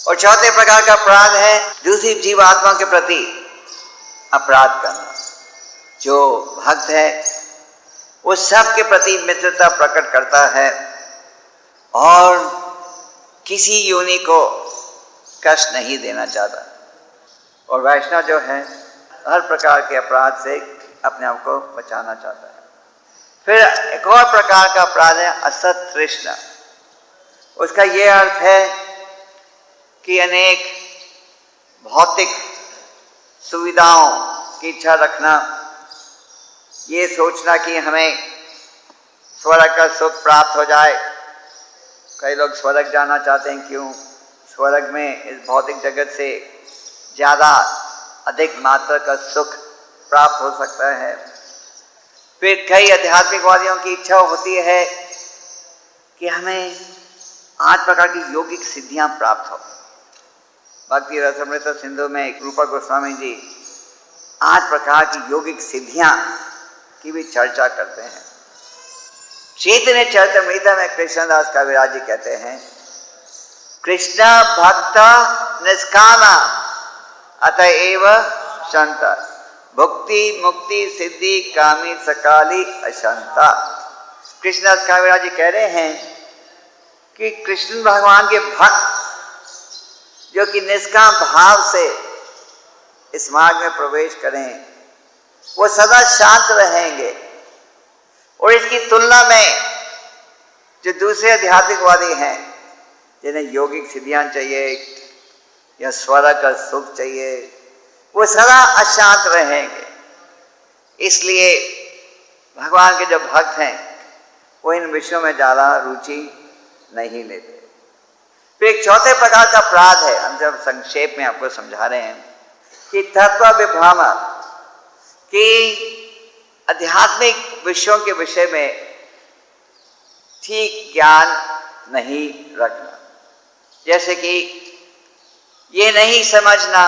और चौथे प्रकार का अपराध है दूसरी जीवात्मा के प्रति अपराध करना। जो भक्त है वो सबके प्रति मित्रता प्रकट करता है और किसी योनि को कष्ट नहीं देना चाहता। और वैष्णव जो है हर प्रकार के अपराध से अपने आप को बचाना चाहता है। फिर एक और प्रकार का अपराध है असत तृष्णा। उसका ये अर्थ है कि अनेक भौतिक सुविधाओं की इच्छा रखना, ये सोचना कि हमें स्वर्ग का सुख प्राप्त हो जाए। कई लोग स्वर्ग जाना चाहते हैं, क्यों? स्वर्ग में इस भौतिक जगत से ज़्यादा अधिक मात्रा का सुख प्राप्त हो सकता है। फिर कई आध्यात्मिकवादियों की इच्छा होती है कि हमें 8 प्रकार की यौगिक सिद्धियां प्राप्त हो। भक्ति रसामृत सिंधु में रूपा गोस्वामी जी 8 प्रकार की यौगिक सिद्धियां की भी चर्चा करते हैं। चैतन्य चरितामृत में कृष्णदास कविराज जी कहते हैं, कृष्ण भक्त निष्कामा अतएव शांता, भुक्ति मुक्ति सिद्धि कामी सकाली अशांता। कृष्णदास कविराज जी कह रहे हैं कि कृष्ण भगवान के भक्त जो कि निष्काम भाव से इस मार्ग में प्रवेश करें वो सदा शांत रहेंगे। और इसकी तुलना में जो दूसरे आध्यात्मिकवादी हैं जिन्हें यौगिक सिद्धियां चाहिए या स्वर्ग का सुख चाहिए, वो सदा अशांत रहेंगे। इसलिए भगवान के जो भक्त हैं वो इन विषयों में ज़्यादा रुचि नहीं लेते। फिर एक चौथे प्रकार का अपराध है, हम जब संक्षेप में आपको समझा रहे हैं कि तत्व विभ्रम, कि आध्यात्मिक विषयों के विषय में ठीक ज्ञान नहीं रखना। जैसे कि ये नहीं समझना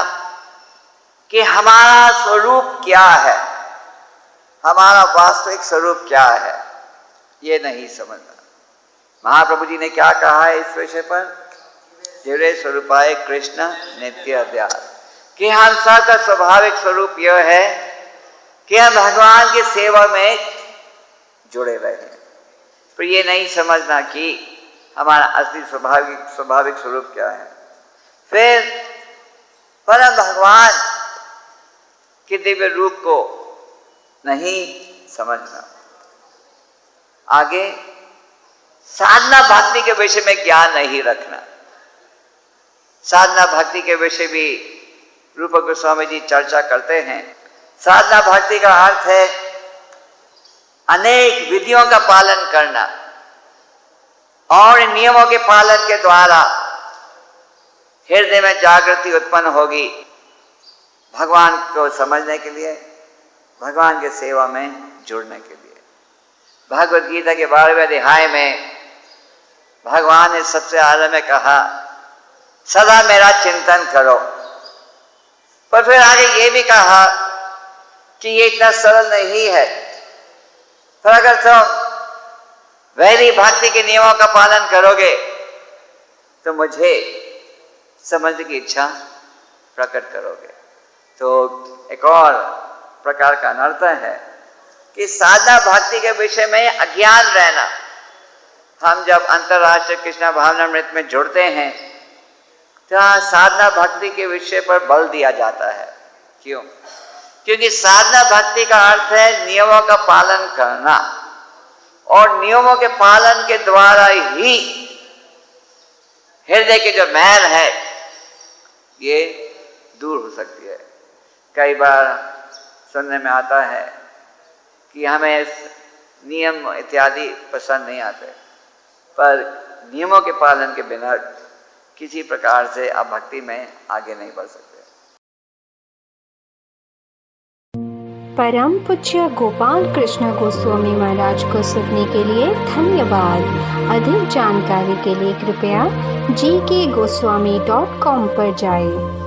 कि हमारा स्वरूप क्या है, हमारा वास्तविक स्वरूप क्या है, ये नहीं समझना। महाप्रभु जी ने क्या कहा है इस विषय पर? जीवे स्वरूपाय कृष्ण नित्य अध्यास, कि हम सबका स्वाभाविक स्वरूप यह है कि हम भगवान की सेवा में जुड़े रहे। पर ये नहीं समझना कि हमारा असली स्वाभाविक स्वरूप क्या है। फिर परम भगवान के दिव्य रूप को नहीं समझना। आगे साधना भक्ति के विषय में ज्ञान नहीं रखना। साधना भक्ति के विषय भी रूप गोस्वामी जी चर्चा करते हैं। साधना भक्ति का अर्थ है अनेक विधियों का पालन करना और नियमों के पालन के द्वारा हृदय में जागृति उत्पन्न होगी भगवान को समझने के लिए, भगवान के सेवा में जुड़ने के लिए। भगवद गीता के 12वें अध्याय में भगवान ने सबसे आरंभ में कहा, सदा मेरा चिंतन करो। पर फिर आगे ये भी कहा कि ये इतना सरल नहीं है, पर अगर तुम वैरी भक्ति के नियमों का पालन करोगे तो मुझे समझने की इच्छा प्रकट करोगे। तो एक और प्रकार का अनर्थ है कि साधना भक्ति के विषय में अज्ञान रहना। हम जब अंतर्राष्ट्रीय कृष्ण भावनामृत में जुड़ते हैं तो साधना भक्ति के विषय पर बल दिया जाता है। क्यों? क्योंकि साधना भक्ति का अर्थ है नियमों का पालन करना, और नियमों के पालन के द्वारा ही हृदय के जो मैल है ये दूर हो सकती है। कई बार सुनने में आता है कि हमें नियम इत्यादि पसंद नहीं आते, पर नियमों के पालन के बिना किसी प्रकार से आप भक्ति में आगे नहीं बढ़ सकते। परम पूज्य गोपाल कृष्ण गोस्वामी महाराज को सुनने के लिए धन्यवाद। अधिक जानकारी के लिए कृपया gkgoswami.com पर जाएं।